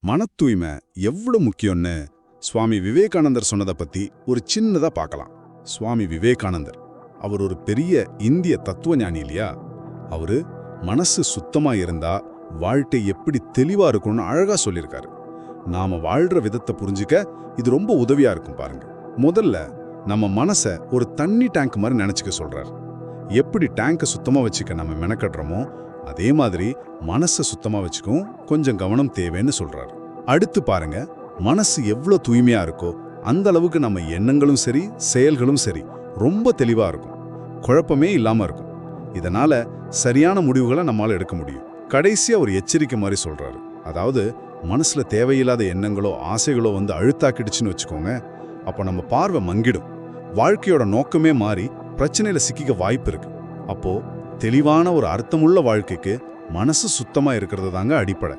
மன தூய்மை எவ்வளவு முக்கியம்னு சுவாமி விவேகானந்தர் சொன்னதை பத்தி ஒரு சின்னதா பார்க்கலாம். சுவாமி விவேகானந்தர் அவர் ஒரு பெரிய இந்திய தத்துவ ஞானி இல்லையா? அவரு மனசு சுத்தமா இருந்தா வாழ்க்கை எப்படி தெளிவா இருக்கும்னு அழகா சொல்லியிருக்காரு. நாம வாழ்ற விதத்தை புரிஞ்சுக்க இது ரொம்ப உதவியா இருக்கும் பாருங்க. முதல்ல நம்ம மனசை ஒரு தண்ணி டேங்க் மாதிரி நினைச்சுக்க சொல்றார். எப்படி டேங்கை சுத்தமா வச்சுக்க நம்ம மெனக்கடுறோமோ அதே மாதிரி மனசை சுத்தமா வச்சுக்கவும் கொஞ்சம் கவனம் தேவைன்னு சொல்றாரு. அடுத்து பாருங்க, மனசு எவ்வளவு தூய்மையா இருக்கோ அந்த அளவுக்கு நம்ம எண்ணங்களும் சரி செயல்களும் சரி ரொம்ப தெளிவா இருக்கும், குழப்பமே இல்லாம இருக்கும். இதனால சரியான முடிவுகளை நம்மால எடுக்க முடியும். கடைசியா ஒரு எச்சரிக்கை மாதிரி சொல்றாரு. அதாவது மனசுல தேவையில்லாத எண்ணங்களோ ஆசைகளோ வந்து அழுத்தாக்கிடுச்சுன்னு வச்சுக்கோங்க, அப்போ நம்ம பார்வை மங்கிடும், வாழ்க்கையோட நோக்கமே மாறி பிரச்சனையில சிக்கிக்க வாய்ப்பு இருக்கு. அப்போ தெளிவான ஒரு அர்த்தமுள்ள வாழ்க்கைக்கு மனசு சுத்தமா இருக்கிறது தாங்க அடிப்படை.